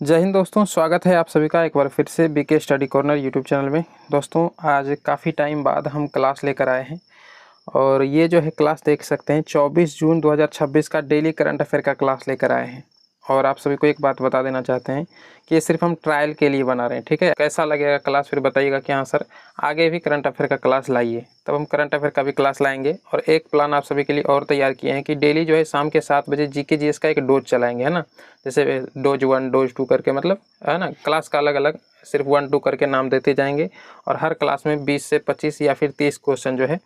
जय हिंद दोस्तों, स्वागत है आप सभी का एक बार फिर से BK study corner YouTube channel में। दोस्तों आज काफ़ी टाइम बाद हम क्लास लेकर आए हैं और ये जो है क्लास देख सकते हैं 24 जून 2026 का डेली करंट अफेयर का क्लास लेकर आए हैं। और आप सभी को एक बात बता देना चाहते हैं कि ये सिर्फ हम ट्रायल के लिए बना रहे हैं, ठीक है। कैसा लगेगा क्लास फिर बताइएगा कि हाँ सर आगे भी करंट अफेयर का क्लास लाइए, तब हम करंट अफेयर का भी क्लास लाएंगे। और एक प्लान आप सभी के लिए और तैयार किए हैं कि डेली जो है शाम के 7 बजे जीके जीएस का एक डोज चलाएंगे, है ना। जैसे डोज 1 डोज 2 करके, मतलब है ना, क्लास का अलग अलग सिर्फ 1 2 करके नाम देते जाएंगे और हर क्लास में 20 से 25 या फिर 30 क्वेश्चन जो है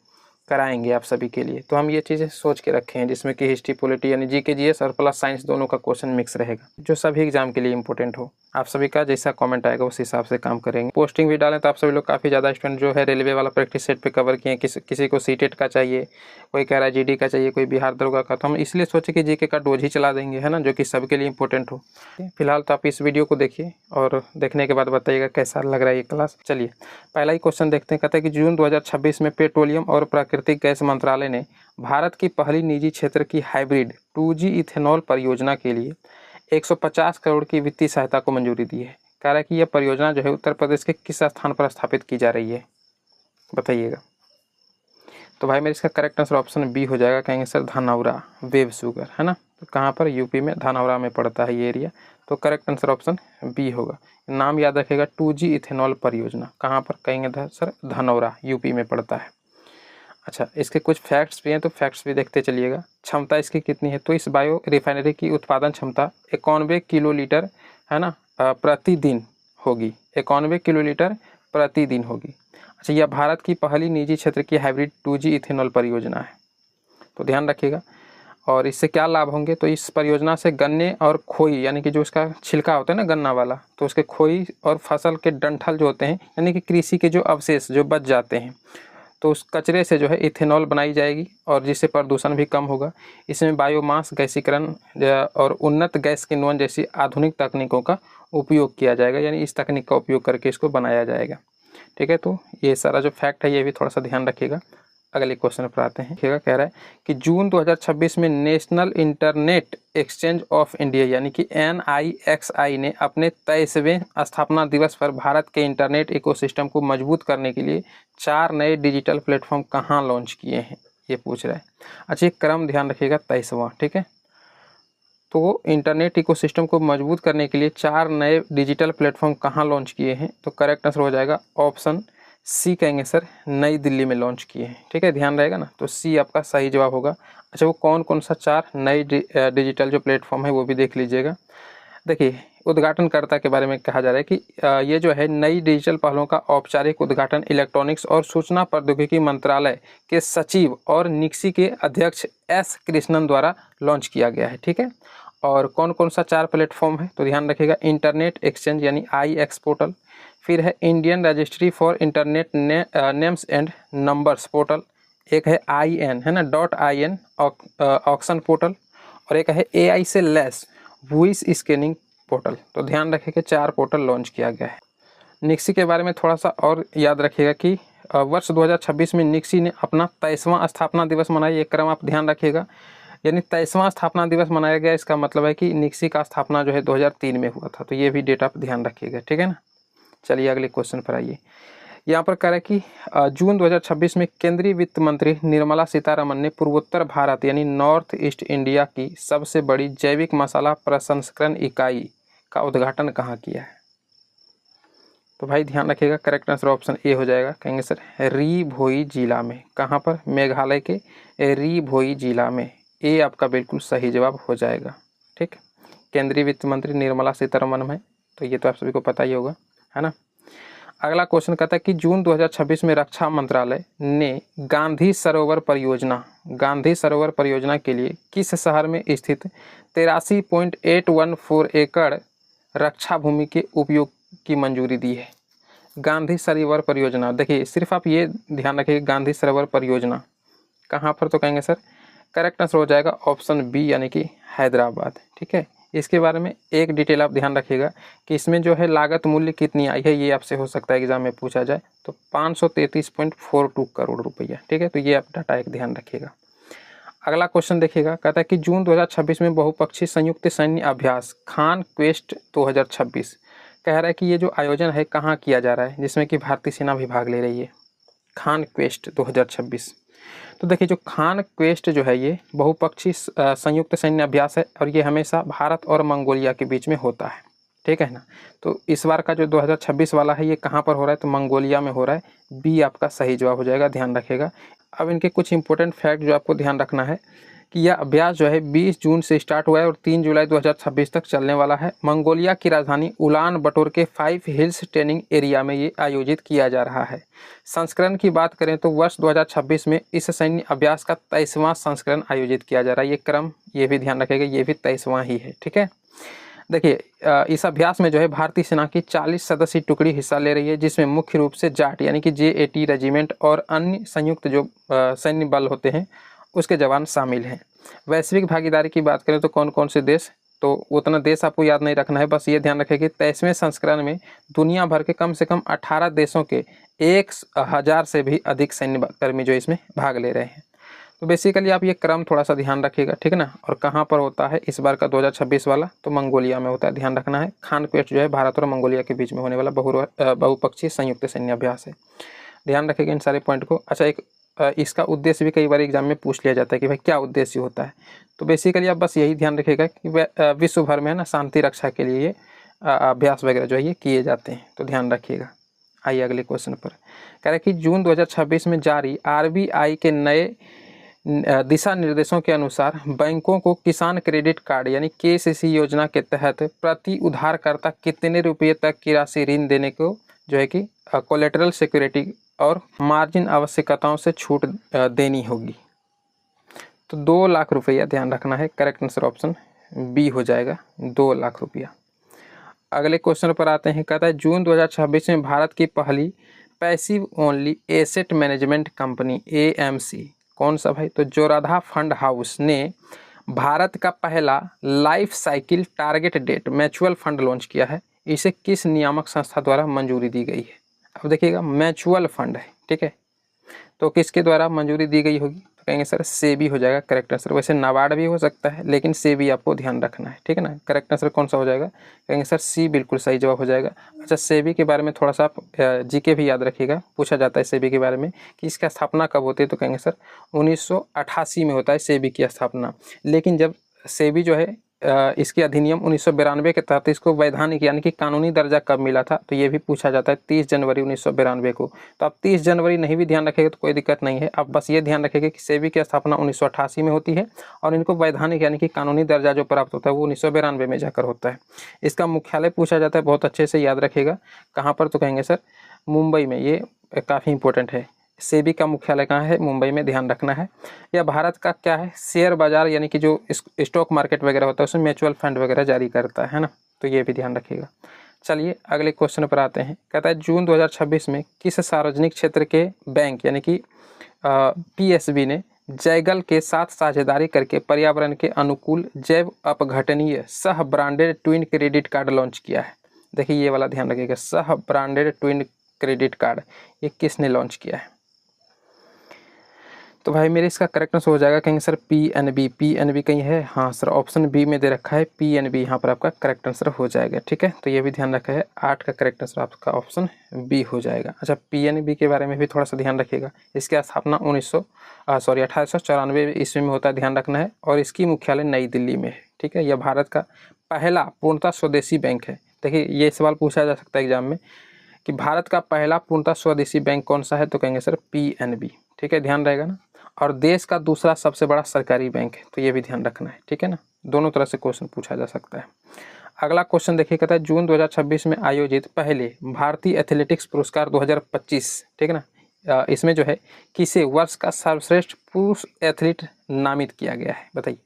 कराएंगे आप सभी के लिए। तो हम ये चीज़ें सोच के रखे हैं जिसमें कि हिस्ट्री पॉलिटी यानी जीके जीएस और प्लस साइंस दोनों का क्वेश्चन मिक्स रहेगा, जो सभी एग्जाम के लिए इंपॉर्टेंट हो। आप सभी का जैसा कमेंट आएगा उस हिसाब से काम करेंगे। पोस्टिंग भी डालें तो आप सभी लोग काफ़ी ज़्यादा स्टूडेंट जो है रेलवे वाला प्रैक्टिस सेट पे कवर किए हैं। किसी को सीटेट का चाहिए, कोई कह रहा है जीडी का चाहिए, कोई बिहार दरोगा का। तो हम इसलिए सोचे कि जीके का डोज ही चला देंगे, है ना, जो कि सबके लिए इंपॉर्टेंट हो। फिलहाल तो आप इस वीडियो को देखिए और देखने के बाद बताइएगा कैसा लग रहा है ये क्लास। चलिए पहला ही क्वेश्चन देखते हैं। कहते हैं कि जून 2026 में पेट्रोलियम और प्राकृतिक गैस मंत्रालय ने भारत की पहली निजी क्षेत्र की हाइब्रिड 2G इथेनॉल परियोजना के लिए 150 करोड़ की वित्तीय सहायता को मंजूरी दी है। कह रहा है कि यह परियोजना जो है उत्तर प्रदेश के किस स्थान पर स्थापित की जा रही है, बताइएगा। तो भाई मेरे इसका करेक्ट आंसर ऑप्शन बी हो जाएगा। कहेंगे सर धनौरा वेब शुगर, है ना। तो कहाँ पर, यूपी में धनौरा में पड़ता है ये एरिया। तो करेक्ट आंसर ऑप्शन बी होगा। नाम याद रखेगा 2G इथेनॉल परियोजना, कहाँ पर, कहेंगे सर धनौरा, यूपी में पड़ता है। अच्छा, इसके कुछ फैक्ट्स भी हैं तो फैक्ट्स भी देखते चलिएगा। क्षमता इसकी कितनी है, तो इस बायो रिफाइनरी की उत्पादन क्षमता 91 किलोलीटर, है ना, प्रतिदिन होगी। 91 किलोलीटर प्रतिदिन होगी। अच्छा, यह भारत की पहली निजी क्षेत्र की हाइब्रिड 2G इथेनॉल परियोजना है, तो ध्यान रखिएगा। और इससे क्या लाभ होंगे, तो इस परियोजना से गन्ने और खोई यानी कि जो इसका छिलका होता है ना गन्ना वाला, तो उसके खोई और फसल के डंठल जो होते हैं यानी कि कृषि के जो अवशेष जो बच जाते हैं, तो उस कचरे से जो है इथेनॉल बनाई जाएगी और जिससे प्रदूषण भी कम होगा। इसमें बायोमास गैसीकरण और उन्नत गैस किण्वन जैसी आधुनिक तकनीकों का उपयोग किया जाएगा, यानी इस तकनीक का उपयोग करके इसको बनाया जाएगा, ठीक है। तो ये सारा जो फैक्ट है ये भी थोड़ा सा ध्यान रखिएगा। अगले क्वेश्चन पर आते हैं। कह रहा है कि जून 2026 में national internet exchange of India यानी कि NIXI ने अपने 23वें स्थापना दिवस पर भारत के इंटरनेट इकोसिस्टम को मजबूत करने के लिए 4 नए डिजिटल प्लेटफॉर्म कहाँ लॉन्च किए हैं, ये पूछ रहा है। अच्छा, एक क्रम ध्यान रखिएगा, 23वां, ठीक है। तो इंटरनेट इकोसिस्टम को मजबूत करने के लिए 4 नए डिजिटल प्लेटफॉर्म कहाँ लॉन्च किए हैं, तो करेक्ट आंसर हो जाएगा ऑप्शन सी, कहेंगे सर नई दिल्ली में लॉन्च किए हैं, ठीक है, ध्यान रहेगा ना। तो सी आपका सही जवाब होगा। अच्छा, वो कौन कौन सा 4 नई डिजिटल जो प्लेटफॉर्म है वो भी देख लीजिएगा। देखिए, उद्घाटनकर्ता के बारे में कहा जा रहा है कि ये जो है नई डिजिटल पहलों का औपचारिक उद्घाटन इलेक्ट्रॉनिक्स और सूचना प्रौद्योगिकी मंत्रालय के सचिव और निक्सी के अध्यक्ष S कृष्णन द्वारा लॉन्च किया गया है, ठीक है। और कौन कौन सा 4 प्लेटफॉर्म है, तो ध्यान रखिएगा। इंटरनेट एक्सचेंज यानी IX पोर्टल, फिर है Indian registry for internet names and numbers portal, एक है IN, है ना, .in ऑक्शन पोर्टल, और एक है AI से लेस वॉइस स्कैनिंग पोर्टल। तो ध्यान रखिए कि 4 पोर्टल लॉन्च किया गया है। निक्सी के बारे में थोड़ा सा और याद रखिएगा कि वर्ष 2026 में निक्सी ने अपना 23वां स्थापना दिवस मनाया। ये क्रम आप ध्यान रखिएगा, यानी 23वां स्थापना दिवस मनाया गया। इसका मतलब है कि निक्सी का स्थापना जो है 2003 में हुआ था, तो ये भी डेट आप ध्यान रखिएगा, ठीक है ना। चलिए अगले क्वेश्चन पर आइए। यहाँ पर कह रहा है कि जून 2026 में केंद्रीय वित्त मंत्री निर्मला सीतारमण ने पूर्वोत्तर भारत यानी नॉर्थ ईस्ट इंडिया की सबसे बड़ी जैविक मसाला प्रसंस्करण इकाई का उद्घाटन कहाँ किया है, तो भाई ध्यान रखिएगा, करेक्ट आंसर ऑप्शन ए हो जाएगा। कहेंगे सर री भोई जिला में, कहाँ पर, मेघालय के री भोई जिला में। ए आपका बिल्कुल सही जवाब हो जाएगा, ठीक। केंद्रीय वित्त मंत्री निर्मला सीतारमण है, तो ये तो आप सभी को पता ही होगा, है ना। अगला क्वेश्चन कहता है कि जून 2026 में रक्षा मंत्रालय ने गांधी सरोवर परियोजना के लिए किस शहर में स्थित 83.814 एकड़ रक्षा भूमि के उपयोग की मंजूरी दी है। गांधी सरोवर परियोजना, देखिए सिर्फ आप ये ध्यान रखिए, गांधी सरोवर परियोजना कहाँ पर, तो कहेंगे सर करेक्ट आंसर हो जाएगा ऑप्शन बी यानी कि हैदराबाद, ठीक है। इसके बारे में एक डिटेल आप ध्यान रखिएगा कि इसमें जो है लागत मूल्य कितनी आई है, ये आपसे हो सकता है एग्जाम में पूछा जाए, तो 533.42 करोड़ रुपया, ठीक है। तो ये आप डाटा एक ध्यान रखिएगा। अगला क्वेश्चन देखिएगा, कहता है कि जून 2026 में बहुपक्षीय संयुक्त सैन्य अभ्यास खान क्वेस्ट 2026 कह रहा है कि ये जो आयोजन है कहाँ किया जा रहा है, जिसमें कि भारतीय सेना भी भाग ले रही है। खान क्वेस्ट 2026। तो देखिए जो खान क्वेस्ट जो है ये बहुपक्षीय संयुक्त सैन्य अभ्यास है और ये हमेशा भारत और मंगोलिया के बीच में होता है, ठीक है ना। तो इस बार का जो 2026 वाला है ये कहाँ पर हो रहा है, तो मंगोलिया में हो रहा है। बी आपका सही जवाब हो जाएगा, ध्यान रखिएगा। अब इनके कुछ इंपॉर्टेंट फैक्ट जो आपको ध्यान रखना है कि यह अभ्यास जो है 20 जून से स्टार्ट हुआ है और 3 जुलाई 2026 तक चलने वाला है। मंगोलिया की राजधानी उलान बटोर के 5 हिल्स ट्रेनिंग एरिया में ये आयोजित किया जा रहा है। संस्करण की बात करें तो वर्ष 2026 में इस सैन्य अभ्यास का 23वां संस्करण आयोजित किया जा रहा है। ये क्रम ये भी ध्यान रखेगा, ये भी 23वां ही है, ठीक है। देखिए इस अभ्यास में जो है भारतीय सेना की 40 सदस्यीय टुकड़ी हिस्सा ले रही है, जिसमें मुख्य रूप से जाट यानी कि JAT रेजिमेंट और अन्य संयुक्त जो सैन्य बल होते हैं उसके जवान शामिल हैं। वैश्विक भागीदारी की बात करें तो कौन कौन से देश, तो उतना देश आपको याद नहीं रखना है, बस ये ध्यान रखें कि 23वें संस्करण में दुनिया भर के कम से कम 18 देशों के 1000 से भी अधिक सैन्य कर्मी जो इसमें भाग ले रहे हैं। तो बेसिकली आप ये क्रम थोड़ा सा ध्यान रखिएगा, ठीक है ना। और कहाँ पर होता है इस बार का 2026 वाला, तो मंगोलिया में होता है, ध्यान रखना है। खान क्वेस्ट जो है भारत और मंगोलिया के बीच में होने वाला बहुपक्षीय संयुक्त सैन्य अभ्यास है, ध्यान रखिएगा इन सारे पॉइंट को। अच्छा, एक इसका उद्देश्य भी कई बार एग्जाम में पूछ लिया जाता है कि भाई क्या उद्देश्य होता है, तो बेसिकली आप बस यही ध्यान रखिएगा कि विश्व भर में ना शांति रक्षा के लिए ये अभ्यास वगैरह जो है ये किए जाते हैं, तो ध्यान रखिएगा। आइए अगले क्वेश्चन पर, कह रहे हैं कि जून 2026 में जारी RBI के नए दिशा निर्देशों के अनुसार बैंकों को किसान क्रेडिट कार्ड यानी KCC योजना के तहत प्रति उधारकर्ता कितने रुपये तक की राशि ऋण देने को जो है कि कोलेटरल सिक्योरिटी और मार्जिन आवश्यकताओं से छूट देनी होगी। तो 2 लाख रुपया ध्यान रखना है, करेक्ट आंसर ऑप्शन बी हो जाएगा, 2 लाख रुपया। अगले क्वेश्चन पर आते हैं, कहता है जून 2026 में भारत की पहली passive only asset management company AMC कौन सा भाई, तो जोराधा फंड हाउस ने भारत का पहला life cycle target debt mutual fund launch किया है। इसे किस नियामक संस्था द्वारा मंजूरी दी गई है। अब देखिएगा म्यूचुअल फंड है, ठीक है, तो किसके द्वारा मंजूरी दी गई होगी, तो कहेंगे सर सेबी हो जाएगा करेक्ट आंसर। वैसे नाबार्ड भी हो सकता है लेकिन सेबी आपको ध्यान रखना है, ठीक है ना। करेक्ट आंसर कौन सा हो जाएगा, कहेंगे सर सी बिल्कुल सही जवाब हो जाएगा। अच्छा, सेबी के बारे में थोड़ा सा आप जीके भी याद रखिएगा, पूछा जाता है सेबी के बारे में कि इसका स्थापना कब होती है, तो कहेंगे सर 1988 में होता है सेबी की स्थापना। लेकिन जब सेबी जो है इसके अधिनियम 1992 के तहत इसको वैधानिक यानी कि कानूनी दर्जा कब मिला था, तो ये भी पूछा जाता है 30 जनवरी 1992 को। तो आप 30 जनवरी नहीं भी ध्यान रखेंगे तो कोई दिक्कत नहीं है, आप बस ये ध्यान रखेंगे कि सेबी की स्थापना 1988 में होती है और इनको वैधानिक यानी कि कानूनी दर्जा जो प्राप्त होता है वो 1992 में जाकर होता है। इसका मुख्यालय पूछा जाता है, बहुत अच्छे से याद रखेगा कहाँ पर, तो कहेंगे सर मुंबई में, ये काफ़ी इंपॉर्टेंट है। सेबी का मुख्यालय कहाँ है, मुंबई में, ध्यान रखना है। यह भारत का क्या है, शेयर बाजार यानी कि जो स्टॉक मार्केट वगैरह होता है उसमें म्यूचुअल फंड वगैरह जारी करता है ना, तो ये भी ध्यान रखिएगा। चलिए अगले क्वेश्चन पर आते हैं, कहता है जून 2026 में किस सार्वजनिक क्षेत्र के बैंक यानी कि PSB ने जैगल के साथ साझेदारी करके पर्यावरण के अनुकूल जैव अपघटनीय सह branded twin credit card launch किया है। देखिए ये वाला ध्यान रखिएगा, सह ब्रांडेड ट्विन क्रेडिट कार्ड ये किसने लॉन्च किया है, तो भाई मेरे इसका करेक्ट आंसर हो जाएगा, कहेंगे सर PNB कहीं है, हाँ सर ऑप्शन बी में दे रखा है PNB, यहाँ पर आपका करेक्ट आंसर हो जाएगा, ठीक है। तो ये भी ध्यान रखा है, 8 का करेक्ट आंसर आपका ऑप्शन बी हो जाएगा। अच्छा, PNB के बारे में भी थोड़ा सा ध्यान रखिएगा, इसकी स्थापना 1894 ईस्वी में होता है, ध्यान रखना है, और इसकी मुख्यालय नई दिल्ली में है, ठीक है। यह भारत का पहला पूर्णतः स्वदेशी बैंक है। देखिए ये सवाल पूछा जा सकता है एग्जाम में कि भारत का पहला पूर्णतः स्वदेशी बैंक कौन सा है, तो कहेंगे सर PNB, ठीक है, ध्यान रहेगा ना। और देश का दूसरा सबसे बड़ा सरकारी बैंक है, तो ये भी ध्यान रखना है, ठीक है ना। दोनों तरह से क्वेश्चन पूछा जा सकता है। अगला क्वेश्चन देखिए, कहता है जून 2026 में आयोजित पहले भारतीय एथलेटिक्स पुरस्कार 2025, ठीक है ना, इसमें जो है किसे वर्ष का सर्वश्रेष्ठ पुरुष एथलीट नामित किया गया है, बताइए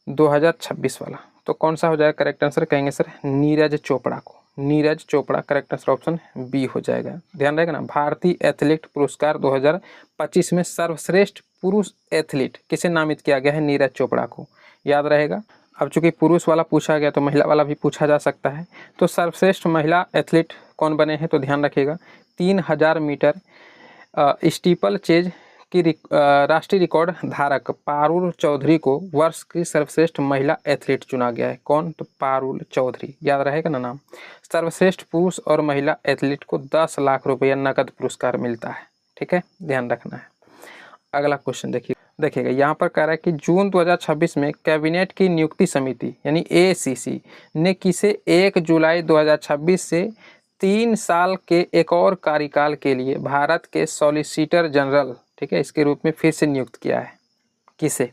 2026 वाला, तो कौन सा हो जाएगा करेक्ट आंसर, कहेंगे सर नीरज चोपड़ा को, Neeraj Chopra correct answer option B हो जाएगा, ध्यान रहेगा ना। भारतीय एथलीट पुरस्कार 2025 में सर्वश्रेष्ठ पुरुष एथलीट किसे नामित किया गया है, नीरज चोपड़ा को, याद रहेगा। अब चूंकि पुरुष वाला पूछा गया तो महिला वाला भी पूछा जा सकता है, तो सर्वश्रेष्ठ महिला एथलीट कौन बने हैं, तो ध्यान रखिएगा 3000 मीटर स्टीपल चेज कि राष्ट्रीय रिकॉर्ड धारक पारुल चौधरी को वर्ष की सर्वश्रेष्ठ महिला एथलीट चुना गया है। कौन? तो पारुल चौधरी, याद रहेगा ना नाम। सर्वश्रेष्ठ पुरुष और महिला एथलीट को 10 लाख रुपया नकद पुरस्कार मिलता है। ठीक है, ध्यान रखना है। अगला क्वेश्चन देखिएगा, यहाँ पर कह रहा है कि जून 2026 में कैबिनेट की नियुक्ति समिति यानी ACC ने किसे 1 जुलाई 2026 से 3 साल के एक और कार्यकाल के लिए भारत के सॉलिसिटर जनरल, ठीक है, इसके रूप में फिर से नियुक्त किया है। किसे?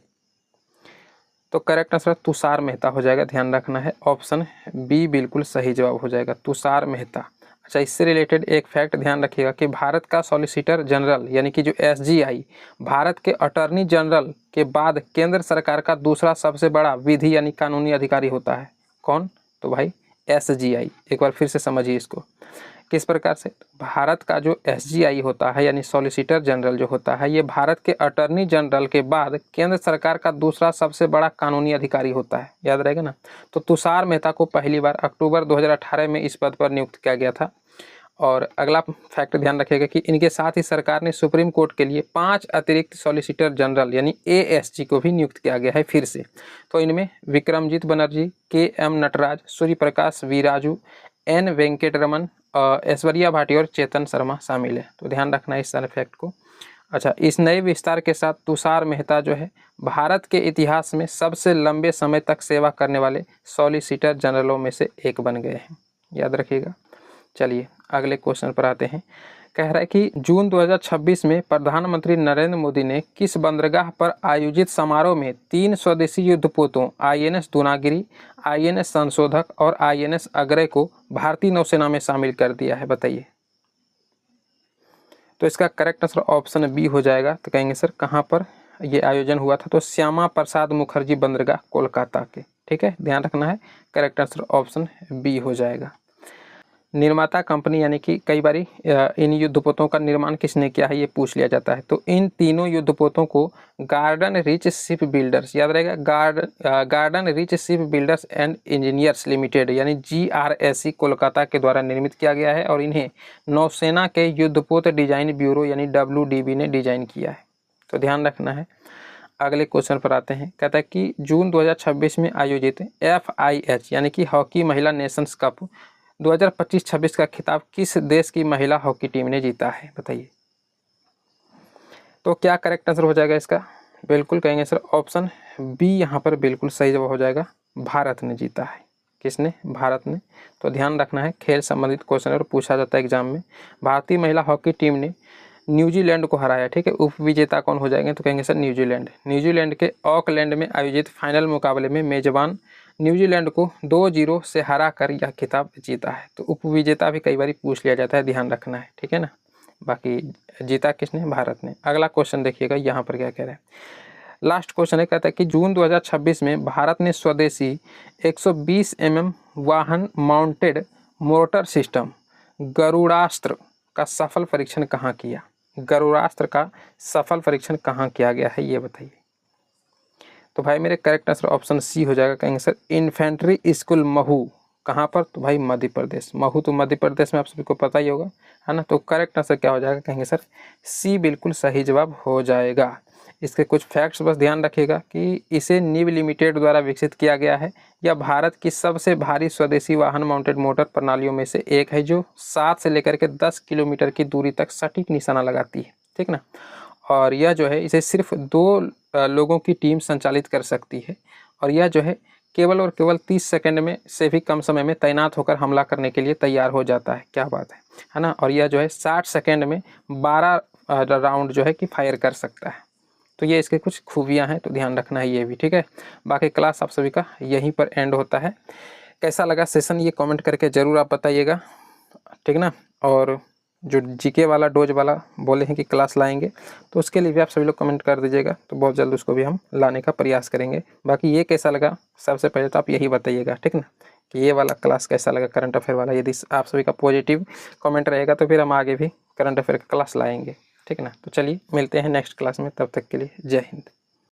तो करेक्ट आंसर तुषार मेहता हो जाएगा। ध्यान रखना है, ऑप्शन बी बिल्कुल सही जवाब हो जाएगा, तुषार मेहता। अच्छा, इससे रिलेटेड एक फैक्ट ध्यान रखिएगा कि भारत का सॉलिसिटर जनरल यानी कि जो SGI भारत के अटॉर्नी जनरल के बाद केंद्र सरकार का दूसरा सबसे बड़ा विधि यानी कानूनी अधिकारी होता है। कौन? तो भाई SGI। एक बार फिर से समझिए इसको, किस प्रकार से भारत का जो SGI होता है यानी सॉलिसिटर जनरल जो होता है, ये भारत के अटॉर्नी जनरल के बाद केंद्र सरकार का दूसरा सबसे बड़ा कानूनी अधिकारी होता है। याद रहेगा ना। तो तुषार मेहता को पहली बार अक्टूबर 2018 में इस पद पर नियुक्त किया गया था। और अगला फैक्ट ध्यान रखिएगा कि इनके साथ ही सरकार ने सुप्रीम कोर्ट के लिए 5 अतिरिक्त सॉलिसिटर जनरल यानी ASG को भी नियुक्त किया गया है फिर से। तो इनमें विक्रमजीत बनर्जी, KM नटराज, सूर्य प्रकाश वीराजू, N वेंकटरमन, ऐश्वर्या भाटी और चेतन शर्मा शामिल है। तो ध्यान रखना है इस सारे फैक्ट को। अच्छा, इस नए विस्तार के साथ तुषार मेहता जो है भारत के इतिहास में सबसे लंबे समय तक सेवा करने वाले सॉलिसिटर जनरलों में से एक बन गए हैं। याद रखिएगा। चलिए अगले क्वेश्चन पर आते हैं। कह रहा है कि जून 2026 में प्रधानमंत्री नरेंद्र मोदी ने किस बंदरगाह पर आयोजित समारोह में 3 स्वदेशी युद्धपोतों INS दूनागिरी, INS संशोधक और INS अग्रय को भारतीय नौसेना में शामिल कर दिया है? बताइए। तो इसका करेक्ट आंसर ऑप्शन बी हो जाएगा। तो कहेंगे सर कहाँ पर ये आयोजन हुआ था? तो श्यामा प्रसाद मुखर्जी बंदरगाह कोलकाता के। ठीक है, ध्यान रखना है, करेक्ट आंसर ऑप्शन बी हो जाएगा। निर्माता कंपनी यानी कि कई बारी इन युद्धपोतों का निर्माण किसने किया है ये पूछ लिया जाता है। तो इन तीनों युद्धपोतों को गार्डन रिच शिप बिल्डर्स, याद रहेगा, garden rich ship builders and engineers limited यानी GRSC कोलकाता के द्वारा निर्मित किया गया है और इन्हें नौसेना के युद्धपोत डिजाइन ब्यूरो यानी WDB ने डिजाइन किया है। तो ध्यान रखना है। अगले क्वेश्चन पर आते हैं। कहता है कि जून 2026 में आयोजित FIH यानी कि हॉकी महिला नेशंस कप 2025-26 का खिताब किस देश की महिला हॉकी टीम ने जीता है? बताइए। तो क्या करेक्ट आंसर हो जाएगा इसका? बिल्कुल कहेंगे सर ऑप्शन बी यहाँ पर बिल्कुल सही जवाब हो जाएगा, भारत ने जीता है। किसने? भारत ने। तो ध्यान रखना है, खेल संबंधित क्वेश्चन और पूछा जाता है एग्जाम में। भारतीय महिला हॉकी टीम ने न्यूजीलैंड को हराया। ठीक है, उप विजेता कौन हो जाएंगे? तो कहेंगे सर न्यूजीलैंड। न्यूजीलैंड के ऑकलैंड में आयोजित फाइनल मुकाबले में मेजबान न्यूजीलैंड को 2-0 से हरा कर यह खिताब जीता है। तो उपविजेता भी कई बार पूछ लिया जाता है, ध्यान रखना है। ठीक है ना। बाकी जीता किसने? भारत ने। अगला क्वेश्चन देखिएगा यहाँ पर क्या कह रहा है। लास्ट क्वेश्चन है, कहता है कि जून 2026 में भारत ने स्वदेशी 120 mm वाहन माउंटेड मोटर सिस्टम गरुड़ास्त्र का सफल परीक्षण कहाँ किया? गरुड़ास्त्र का सफल परीक्षण कहाँ किया गया है ये बताइए। तो भाई मेरे करेक्ट आंसर ऑप्शन सी हो जाएगा। कहेंगे सर इन्फेंट्री स्कूल महू। कहाँ पर? तो भाई मध्य प्रदेश। महू तो मध्य प्रदेश में आप सभी को पता ही होगा, है ना। तो करेक्ट आंसर क्या हो जाएगा? कहेंगे सर सी बिल्कुल सही जवाब हो जाएगा। इसके कुछ फैक्ट्स बस ध्यान रखिएगा कि इसे निव लिमिटेड द्वारा विकसित किया गया है। यह भारत की सबसे भारी स्वदेशी वाहन माउंटेड मोटर प्रणालियों में से एक है जो 7 से लेकर के 10 किलोमीटर की दूरी तक सटीक निशाना लगाती है। ठीक ना। और यह जो है इसे सिर्फ 2 लोगों की टीम संचालित कर सकती है और यह जो है केवल और केवल 30 सेकंड में से भी कम समय में तैनात होकर हमला करने के लिए तैयार हो जाता है। क्या बात है ना। और यह जो है 60 सेकंड में 12 राउंड जो है कि फायर कर सकता है। तो ये इसके कुछ खूबियां हैं, तो ध्यान रखना है ये भी। ठीक है, बाकी क्लास आप सभी का यहीं पर एंड होता है। कैसा लगा सेशन ये कमेंट करके ज़रूर आप बताइएगा। ठीक ना। और जो जीके वाला डोज वाला बोले हैं कि क्लास लाएंगे, तो उसके लिए भी आप सभी लोग कमेंट कर दीजिएगा, तो बहुत जल्द उसको भी हम लाने का प्रयास करेंगे। बाकी ये कैसा लगा सबसे पहले तो आप यही बताइएगा, ठीक ना, कि ये वाला क्लास कैसा लगा करंट अफेयर वाला। यदि आप सभी का पॉजिटिव कमेंट रहेगा तो फिर हम आगे भी करंट अफेयर का क्लास लाएंगे। ठीक ना। तो चलिए मिलते हैं नेक्स्ट क्लास में, तब तक के लिए जय हिंद।